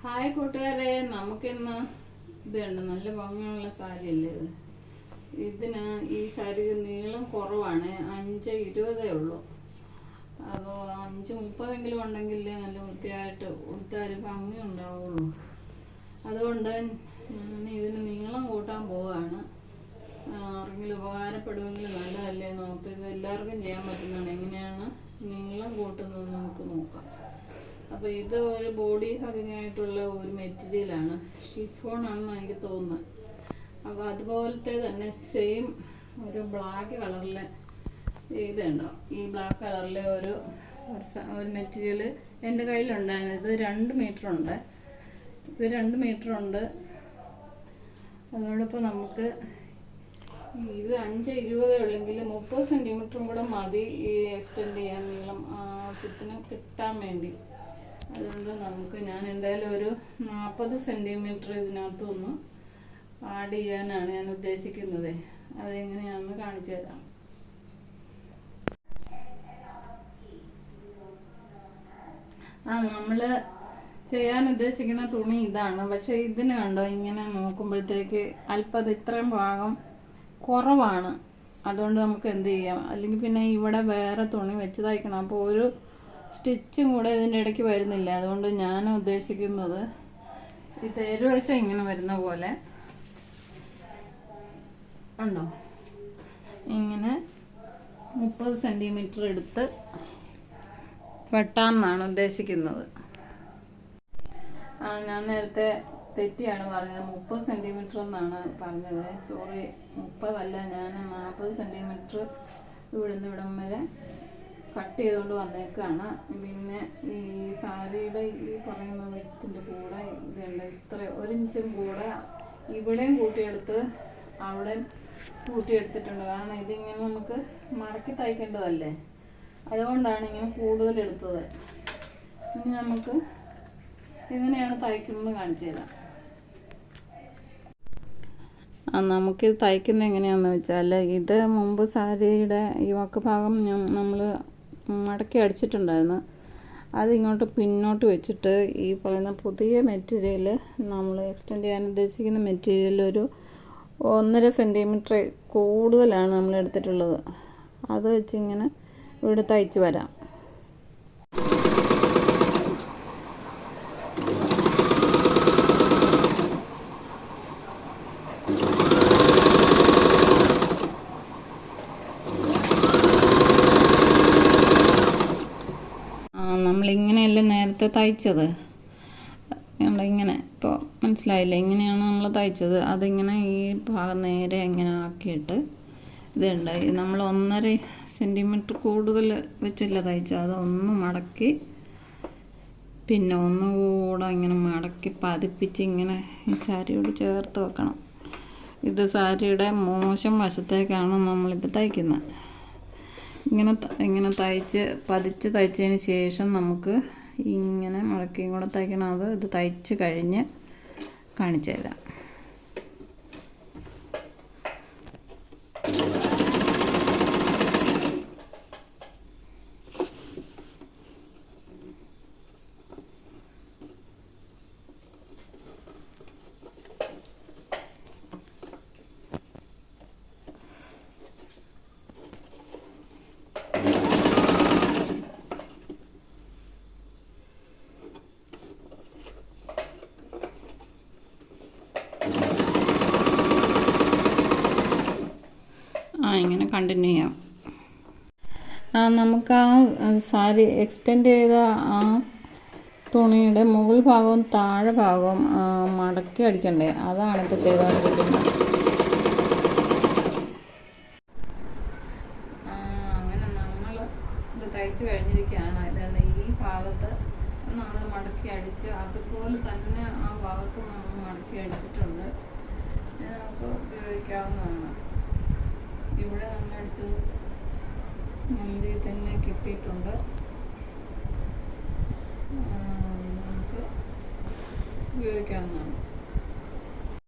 Hi കൂട്ടുകാരെ, നമുക്കിന്ന് ഇതുണ്ട് നല്ല ഭംഗിയുള്ള സാരി അല്ലേ ഇത്. ഇതിന് ഈ സാരിക്ക് നീളം കുറവാണ്, 5:20 ഉള്ളൂ. അപ്പോൾ 5:30 ഉണ്ടെങ്കിൽ നല്ല വൃത്തിയായിട്ട് ഉടുത്താൽ ഭംഗി ഉണ്ടാവുള്ളൂ. അതുകൊണ്ട് ഞാൻ ഇതിന് നീളം കൂട്ടാൻ പോവുകയാണ്. ആർക്കെങ്കിലും ഉപകാരപ്പെടുമെങ്കിൽ നല്ലതല്ലേ നോക്ക്. ഇത് എല്ലാവർക്കും ചെയ്യാൻ പറ്റുന്നതാണ്. എങ്ങനെയാണ് നീളം കൂട്ടുന്നത് നമുക്ക് നോക്കാം. അപ്പോൾ ഇത് ഒരു ബോഡി ഹഗിങ് ആയിട്ടുള്ള ഒരു മെറ്റീരിയലാണ്, ഷിഫോൺ ആണെന്ന് എനിക്ക് തോന്നുന്നത്. അപ്പോൾ അതുപോലത്തെ തന്നെ സെയിം ഒരു ബ്ലാക്ക് കളറിലെ ഇതുണ്ടോ, ഈ ബ്ലാക്ക് കളറിലെ ഒരു മെറ്റീരിയൽ എൻ്റെ കയ്യിലുണ്ടായിരുന്നു. ഇത് 2 മീറ്റർ ഉണ്ട്. ഇത് 2 മീറ്റർ ഉണ്ട്. അതോടൊപ്പം നമുക്ക് ഇത് 5:20 ഉള്ളെങ്കിൽ 30 സെൻറ്റിമീറ്ററും കൂടെ മതി ഈ എക്സ്റ്റെൻഡ് ചെയ്യാൻ, നീളം ആവശ്യത്തിന് കിട്ടാൻ വേണ്ടി. അതുകൊണ്ട് ഞാൻ എന്തായാലും ഒരു 40 സെൻറ്റിമീറ്റർ ഇതിനകത്തൊന്ന് ആഡ് ചെയ്യാനാണ് ഞാൻ ഉദ്ദേശിക്കുന്നത്. അതെങ്ങനെയാണെന്ന് കാണിച്ചു തരാം. നമ്മൾ ചെയ്യാൻ ഉദ്ദേശിക്കുന്ന തുണി ഇതാണ്. പക്ഷെ ഇതിന് കണ്ടോ, ഇങ്ങനെ നോക്കുമ്പോഴത്തേക്ക് അല്പം ഇത്രയും ഭാഗം കുറവാണ്. അതുകൊണ്ട് നമുക്ക് എന്ത് ചെയ്യാം, അല്ലെങ്കിൽ പിന്നെ ഇവിടെ വേറെ തുണി വെച്ച് തയ്ക്കണം. അപ്പോൾ ഒരു സ്റ്റിച്ചും കൂടെ ഇതിൻ്റെ ഇടയ്ക്ക് വരുന്നില്ല. അതുകൊണ്ട് ഞാൻ ഉദ്ദേശിക്കുന്നത് ഈ തേരുവശം ഇങ്ങനെ വരുന്ന പോലെ ഉണ്ടോ, ഇങ്ങനെ 30 സെൻറ്റിമീറ്റർ എടുത്ത് വെട്ടാമെന്നാണ് ഉദ്ദേശിക്കുന്നത്. ഞാൻ നേരത്തെ തെറ്റിയാണ് പറഞ്ഞത്, 30 സെൻറ്റിമീറ്റർ എന്നാണ് പറഞ്ഞത്. സോറി, 30 അല്ല, ഞാൻ 40 സെൻറ്റിമീറ്റർ ഇവിടം വരെ കട്ട് ചെയ്തുകൊണ്ട് വന്നേക്കാണ്. പിന്നെ ഈ സാരിയുടെ ഈ പറയുന്ന വിടത്തിൻ്റെ കൂടെ ഇതുണ്ട്, ഇത്ര 1 ഇഞ്ചും കൂടെ ഇവിടെയും കൂട്ടിയെടുത്ത് അവിടെ കൂട്ടിയെടുത്തിട്ടുണ്ട്. കാരണം ഇതിങ്ങനെ നമുക്ക് മടക്കി തയ്ക്കേണ്ടതല്ലേ, അതുകൊണ്ടാണ് ഇങ്ങനെ കൂടുതലെടുത്തത്. ഇനി നമുക്ക് എങ്ങനെയാണ് തയ്ക്കുന്നത് കാണിച്ചു തരാം. നമുക്കിത് തയ്ക്കുന്നത് എങ്ങനെയാണെന്ന് വെച്ചാൽ, ഇത് മുമ്പ് സാരിയുടെ ഈ വക്ക് ഭാഗം നമ്മൾ മടക്കി അടിച്ചിട്ടുണ്ടായിരുന്നു. അതിങ്ങോട്ട് പിന്നോട്ട് വെച്ചിട്ട് ഈ പറയുന്ന പുതിയ മെറ്റീരിയൽ, നമ്മൾ എക്സ്റ്റെൻഡ് ചെയ്യാൻ ഉദ്ദേശിക്കുന്ന മെറ്റീരിയൽ ഒരു 1.5 സെൻറ്റിമീറ്റർ കൂടുതലാണ് നമ്മൾ എടുത്തിട്ടുള്ളത്. അത് വെച്ചിങ്ങനെ ഇവിടെ തയ്ച്ച് വരാം. നമ്മളിങ്ങനെയല്ലേ നേരത്തെ തയ്ച്ചത്, ഇങ്ങനെ ഇപ്പോൾ മനസ്സിലായില്ലേ, ഇങ്ങനെയാണ് നമ്മൾ തയ്ച്ചത്. അതിങ്ങനെ ഈ ഭാഗം നേരെ ഇങ്ങനെ ആക്കിയിട്ട് ഇതുണ്ട്, നമ്മൾ 1.5 സെൻറ്റിമീറ്റർ കൂടുതൽ വെച്ചില്ല തയ്ച്ചത്. അതൊന്ന് മടക്കി പിന്നെ ഒന്നുകൂടെ ഇങ്ങനെ മടക്കി പതിപ്പിച്ച് ഇങ്ങനെ ഈ സാരിയോട് ചേർത്ത് വെക്കണം. ഇത് സാരിയുടെ മോശം വശത്തേക്കാണ് നമ്മളിത് തയ്ക്കുന്നത്. ഇങ്ങനെ പതിച്ച് തയ്ച്ചതിന് ശേഷം നമുക്ക് ഇങ്ങനെ മടക്കിയും കൂടെ തയ്ക്കണം. ഇത് തയ്ച്ച് കഴിഞ്ഞ് കാണിച്ചു തരാം. ഇങ്ങനെ കണ്ടിന്യൂ ചെയ്യാം. നമുക്ക് സാരി എക്സ്റ്റെൻഡ് ചെയ്ത ആ തുണിയുടെ മുകൾ ഭാഗവും താഴെ ഭാഗവും മടക്കി അടിക്കണ്ടേ, അതാണ് ഇപ്പോൾ ചെയ്തുകൊണ്ടിരിക്കുന്നത്. അങ്ങനെ നമ്മൾ ഇത് തയ്ച്ച് കഴിഞ്ഞിരിക്കുകയാണ്. അതായത് ഈ ഭാഗത്ത് നമ്മൾ മടക്കി അടിച്ച് അതുപോലെ തന്നെ ആ ഭാഗത്ത് നമ്മൾ മടക്കി അടിച്ചിട്ടുണ്ട്. നമുക്ക് ഉപയോഗിക്കാവുന്നതാണ്. ഇവിടെ നമ്മൾ അടിച്ചത് നല്ല തന്നെ കിട്ടിയിട്ടുണ്ട്. നമുക്ക് ഉപയോഗിക്കാവുന്നതാണ്.